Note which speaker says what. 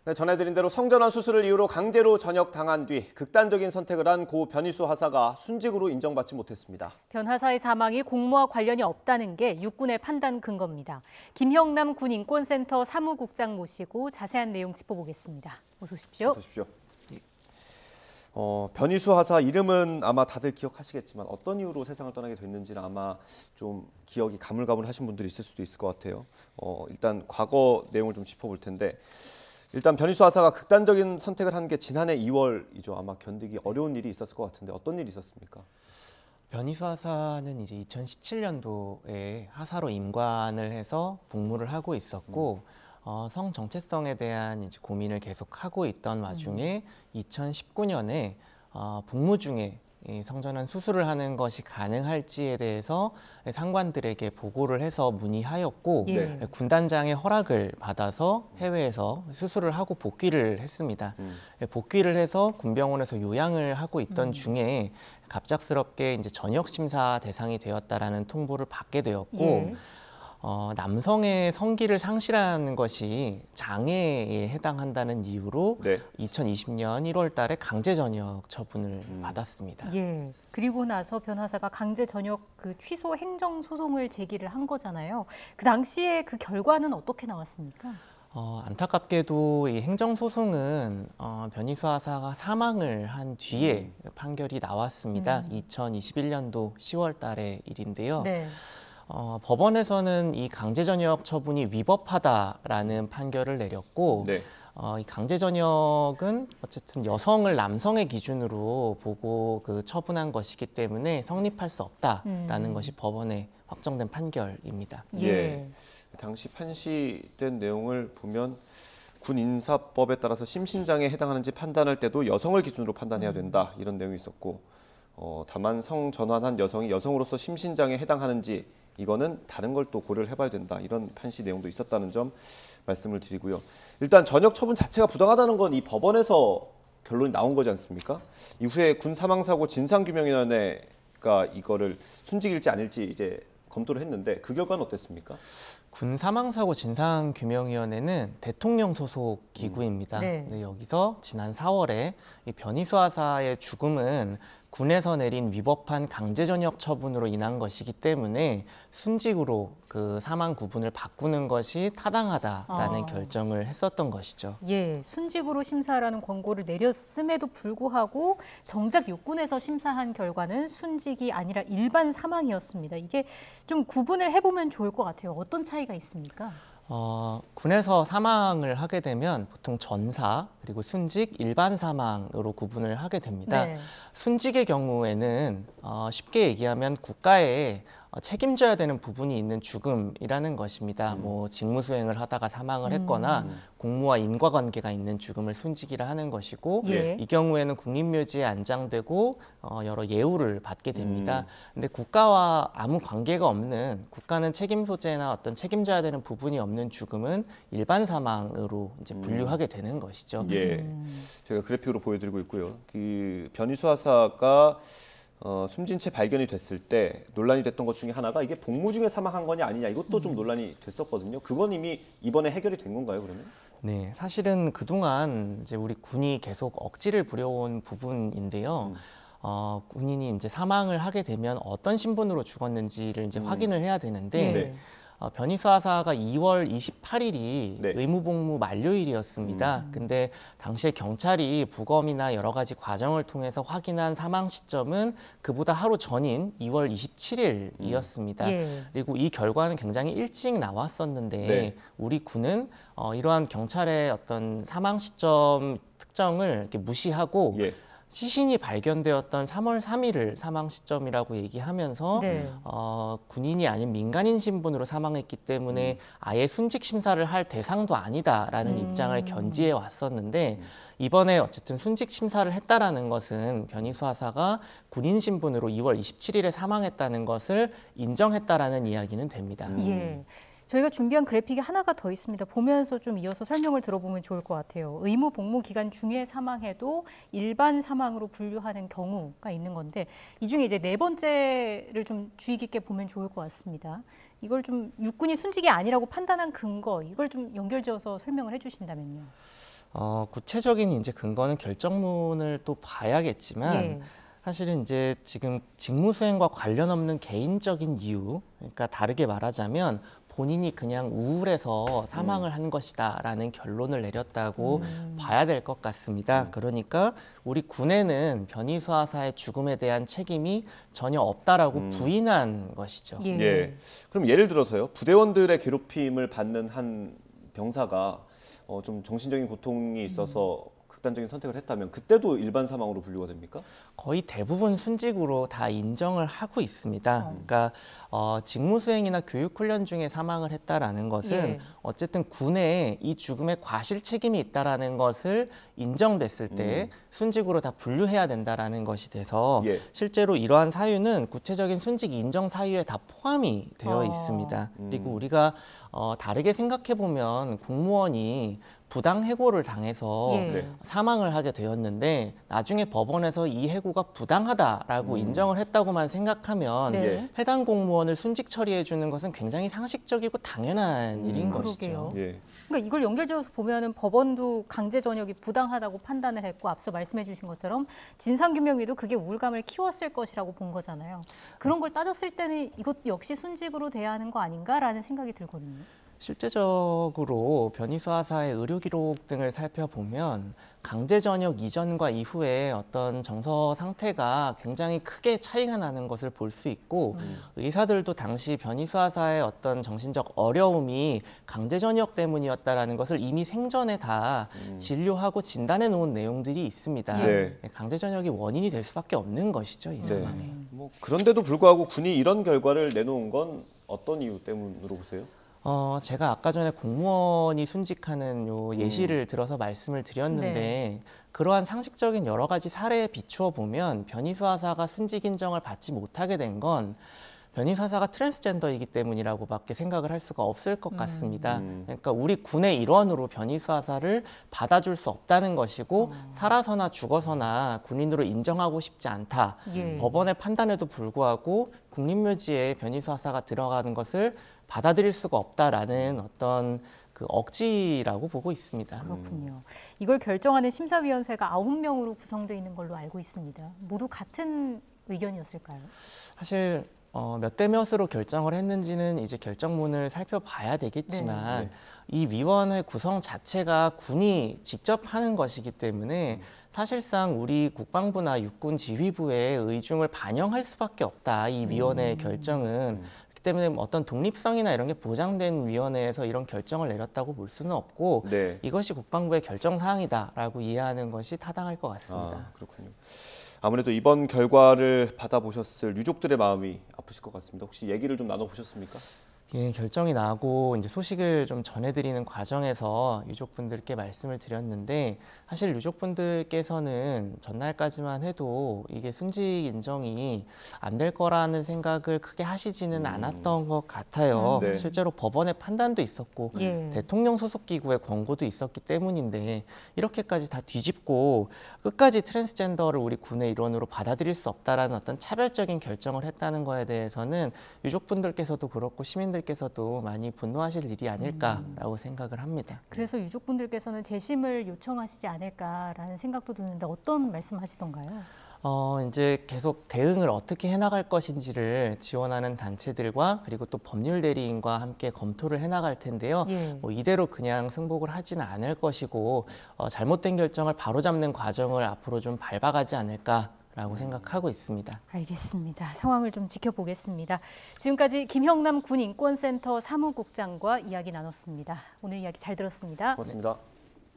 Speaker 1: 네, 전해드린 대로 성전환 수술을 이유로 강제로 전역당한 뒤 극단적인 선택을 한 고 변희수 하사가 순직으로 인정받지 못했습니다.
Speaker 2: 변 하사의 사망이 공모와 관련이 없다는 게 육군의 판단 근거입니다. 김형남 군인권센터 사무국장 모시고 자세한 내용 짚어보겠습니다. 어서 오십시오.
Speaker 1: 어서 오십시오. 변희수 하사 이름은 아마 다들 기억하시겠지만 어떤 이유로 세상을 떠나게 됐는지는 아마 좀 기억이 가물가물하신 분들이 있을 수도 있을 것 같아요. 일단 과거 내용을 좀 짚어볼 텐데 일단 변희수 하사가 극단적인 선택을 한 게 지난해 2월이죠. 아마 견디기 어려운 일이 있었을 것 같은데 어떤 일이 있었습니까?
Speaker 3: 변희수 하사는 이제 2017년도에 하사로 임관을 해서 복무를 하고 있었고 성 정체성에 대한 이제 고민을 계속 하고 있던 와중에 2019년에 복무 중에 이 성전환 수술을 하는 것이 가능할지에 대해서 상관들에게 보고를 해서 문의하였고 군단장의 허락을 받아서 해외에서 수술을 하고 복귀를 했습니다. 복귀를 해서 군병원에서 요양을 하고 있던 중에 갑작스럽게 이제 전역 심사 대상이 되었다라는 통보를 받게 되었고 남성의 성기를 상실하는 것이 장애에 해당한다는 이유로 2020년 1월 달에 강제 전역 처분을 받았습니다.
Speaker 2: 예. 그리고 나서 변 하사가 강제 전역 취소 행정 소송을 제기를 한 거잖아요. 그 당시에 그 결과는 어떻게 나왔습니까?
Speaker 3: 안타깝게도 이 행정 소송은 변희수 하사가 사망을 한 뒤에 판결이 나왔습니다. 2021년도 10월 달의 일인데요.
Speaker 2: 네.
Speaker 3: 법원에서는 이 강제전역 처분이 위법하다라는 판결을 내렸고 이 강제전역은 어쨌든 여성을 남성의 기준으로 보고 처분한 것이기 때문에 성립할 수 없다라는 것이 법원의 확정된 판결입니다.
Speaker 1: 예. 당시 판시된 내용을 보면 군인사법에 따라서 심신장애에 해당하는지 판단할 때도 여성을 기준으로 판단해야 된다 이런 내용이 있었고 다만 성전환한 여성이 여성으로서 심신장애에 해당하는지 이거는 다른 걸 또 고려를 해봐야 된다 이런 판시 내용도 있었다는 점 말씀을 드리고요. 일단 전역 처분 자체가 부당하다는 건 이 법원에서 결론이 나온 거지 않습니까? 이후에 군사망사고 진상규명위원회가 이거를 순직일지 아닐지 이제 검토를 했는데 그 결과는 어땠습니까?
Speaker 3: 군사망사고 진상규명위원회는 대통령 소속 기구입니다. 네, 여기서 지난 4월에 이 변희수 하사의 죽음은 군에서 내린 위법한 강제전역 처분으로 인한 것이기 때문에 순직으로 그 사망 구분을 바꾸는 것이 타당하다라는 결정을 했었던 것이죠.
Speaker 2: 예, 순직으로 심사하라는 권고를 내렸음에도 불구하고 정작 육군에서 심사한 결과는 순직이 아니라 일반 사망이었습니다. 이게 좀 구분을 해보면 좋을 것 같아요. 어떤 차이가 있습니까?
Speaker 3: 군에서 사망을 하게 되면 보통 전사 그리고 순직, 일반 사망으로 구분을 하게 됩니다. 순직의 경우에는 쉽게 얘기하면 국가에 책임져야 되는 부분이 있는 죽음이라는 것입니다. 뭐 직무 수행을 하다가 사망을 했거나 공무와 인과관계가 있는 죽음을 순직이라 하는 것이고 이 경우에는 국립묘지에 안장되고 여러 예우를 받게 됩니다. 근데 국가와 아무 관계가 없는 국가는 책임 소재나 어떤 책임져야 되는 부분이 없는 죽음은 일반 사망으로 이제 분류하게 되는 것이죠.
Speaker 1: 예, 제가 그래픽으로 보여드리고 있고요. 그 변희수 하사가 숨진 채 발견이 됐을 때 논란이 됐던 것 중에 하나가 이게 복무 중에 사망한 거냐 아니냐 이것도 좀 논란이 됐었거든요. 그건 이미 이번에 해결이 된 건가요, 그러면?
Speaker 3: 네, 사실은 그동안 이제 우리 군이 계속 억지를 부려온 부분인데요. 군인이 이제 사망을 하게 되면 어떤 신분으로 죽었는지를 이제 확인을 해야 되는데 변희수 하사가 2월 28일이 의무복무 만료일이었습니다. 근데 당시에 경찰이 부검이나 여러 가지 과정을 통해서 확인한 사망 시점은 그보다 하루 전인 2월 27일이었습니다. 그리고 이 결과는 굉장히 일찍 나왔었는데 우리 군은 이러한 경찰의 어떤 사망 시점 특정을 이렇게 무시하고 시신이 발견되었던 3월 3일을 사망 시점이라고 얘기하면서 군인이 아닌 민간인 신분으로 사망했기 때문에 아예 순직 심사를 할 대상도 아니다라는 입장을 견지해 왔었는데 이번에 어쨌든 순직 심사를 했다라는 것은 변희수 하사가 군인 신분으로 2월 27일에 사망했다는 것을 인정했다라는 이야기는 됩니다.
Speaker 2: 예. 저희가 준비한 그래픽이 하나가 더 있습니다. 보면서 좀 이어서 설명을 들어보면 좋을 것 같아요. 의무 복무 기간 중에 사망해도 일반 사망으로 분류하는 경우가 있는 건데 이 중에 이제 네 번째를 좀 주의 깊게 보면 좋을 것 같습니다. 이걸 좀 육군이 순직이 아니라고 판단한 근거, 이걸 좀 연결지어서 설명을 해주신다면요.
Speaker 3: 구체적인 이제 근거는 결정문을 또 봐야겠지만
Speaker 2: 예.
Speaker 3: 사실은 이제 지금 직무수행과 관련 없는 개인적인 이유, 그러니까 다르게 말하자면 본인이 그냥 우울해서 사망을 한 것이다라는 결론을 내렸다고 봐야 될 것 같습니다. 그러니까 우리 군에는 변희수 하사의 죽음에 대한 책임이 전혀 없다라고 부인한 것이죠.
Speaker 2: 예.
Speaker 1: 예. 그럼 예를 들어서요. 부대원들의 괴롭힘을 받는 한 병사가 좀 정신적인 고통이 있어서 극단적인 선택을 했다면 그때도 일반 사망으로 분류가 됩니까?
Speaker 3: 거의 대부분 순직으로 다 인정을 하고 있습니다. 그러니까 직무수행이나 교육훈련 중에 사망을 했다라는 것은
Speaker 2: 예.
Speaker 3: 어쨌든 군에 이 죽음에 과실 책임이 있다라는 것을 인정됐을 때 순직으로 다 분류해야 된다라는 것이 돼서
Speaker 1: 예.
Speaker 3: 실제로 이러한 사유는 구체적인 순직 인정 사유에 다 포함이 되어 있습니다. 그리고 우리가 다르게 생각해 보면 공무원이 부당 해고를 당해서
Speaker 2: 예.
Speaker 1: 네.
Speaker 3: 사망을 하게 되었는데 나중에 법원에서 이 해고가 부당하다라고 인정을 했다고만 생각하면
Speaker 2: 네.
Speaker 3: 해당 공무원을 순직 처리해 주는 것은 굉장히 상식적이고 당연한 일인
Speaker 2: 그러게요.
Speaker 3: 것이죠.
Speaker 1: 예.
Speaker 2: 그러니까 이걸 연결지어서 보면은 법원도 강제 전역이 부당하다고 판단을 했고 앞서 말씀해주신 것처럼 진상규명위도 그게 우울감을 키웠을 것이라고 본 거잖아요. 그런 걸 따졌을 때는 이것 역시 순직으로 돼야 하는 거 아닌가라는 생각이 들거든요.
Speaker 3: 실제적으로 변희수 하사의 의료 기록 등을 살펴보면 강제 전역 이전과 이후에 어떤 정서 상태가 굉장히 크게 차이가 나는 것을 볼 수 있고 의사들도 당시 변희수 하사의 어떤 정신적 어려움이 강제 전역 때문이었다라는 것을 이미 생전에 다 진료하고 진단해 놓은 내용들이 있습니다.
Speaker 1: 네.
Speaker 3: 강제 전역이 원인이 될 수밖에 없는 것이죠, 이 상황에.
Speaker 1: 뭐 그런데도 불구하고 군이 이런 결과를 내놓은 건 어떤 이유 때문으로 보세요?
Speaker 3: 제가 아까 전에 공무원이 순직하는 요 예시를 들어서 말씀을 드렸는데
Speaker 2: 네.
Speaker 3: 그러한 상식적인 여러 가지 사례에 비추어 보면 변희수 하사가 순직 인정을 받지 못하게 된 건 변희수 하사가 트랜스젠더이기 때문이라고밖에 생각을 할 수가 없을 것 같습니다. 그러니까 우리 군의 일원으로 변희수 하사를 받아줄 수 없다는 것이고 살아서나 죽어서나 군인으로 인정하고 싶지 않다.
Speaker 2: 예.
Speaker 3: 법원의 판단에도 불구하고 국립묘지에 변희수 하사가 들어가는 것을 받아들일 수가 없다라는 어떤 그 억지라고 보고 있습니다.
Speaker 2: 그렇군요. 이걸 결정하는 심사위원회가 9명으로 구성되어 있는 걸로 알고 있습니다. 모두 같은 의견이었을까요?
Speaker 3: 사실 몇 대 몇으로 결정을 했는지는 이제 결정문을 살펴봐야 되겠지만
Speaker 1: 네.
Speaker 3: 이 위원회 구성 자체가 군이 직접 하는 것이기 때문에 사실상 우리 국방부나 육군 지휘부의 의중을 반영할 수밖에 없다. 이 위원회의 결정은. 그렇기 때문에 어떤 독립성이나 이런 게 보장된 위원회에서 이런 결정을 내렸다고 볼 수는 없고
Speaker 1: 네.
Speaker 3: 이것이 국방부의 결정 사항이다라고 이해하는 것이 타당할 것 같습니다.
Speaker 1: 아, 그렇군요. 아무래도 이번 결과를 받아보셨을 유족들의 마음이 아프실 것 같습니다. 혹시 얘기를 좀 나눠보셨습니까?
Speaker 3: 예, 결정이 나고 이제 소식을 좀 전해드리는 과정에서 유족분들께 말씀을 드렸는데 사실 유족분들께서는 전날까지만 해도 이게 순직 인정이 안 될 거라는 생각을 크게 하시지는 않았던 것 같아요.
Speaker 1: 네.
Speaker 3: 실제로 법원의 판단도 있었고
Speaker 2: 예.
Speaker 3: 대통령 소속 기구의 권고도 있었기 때문인데 이렇게까지 다 뒤집고 끝까지 트랜스젠더를 우리 군의 일원으로 받아들일 수 없다라는 어떤 차별적인 결정을 했다는 거에 대해서는 유족분들께서도 그렇고 시민들께서도 많이 분노하실 일이 아닐까라고 생각을 합니다.
Speaker 2: 그래서 유족분들께서는 재심을 요청하시지 않을까라는 생각도 드는데 어떤 말씀하시던가요?
Speaker 3: 이제 계속 대응을 어떻게 해나갈 것인지를 지원하는 단체들과 그리고 또 법률 대리인과 함께 검토를 해나갈 텐데요.
Speaker 2: 예.
Speaker 3: 뭐 이대로 그냥 승복을 하지는 않을 것이고 잘못된 결정을 바로잡는 과정을 앞으로 좀 밟아가지 않을까라고 생각하고 있습니다.
Speaker 2: 알겠습니다. 상황을 좀 지켜보겠습니다. 지금까지 김형남 군인권센터 사무국장과 이야기 나눴습니다. 오늘 이야기 잘 들었습니다.
Speaker 1: 고맙습니다.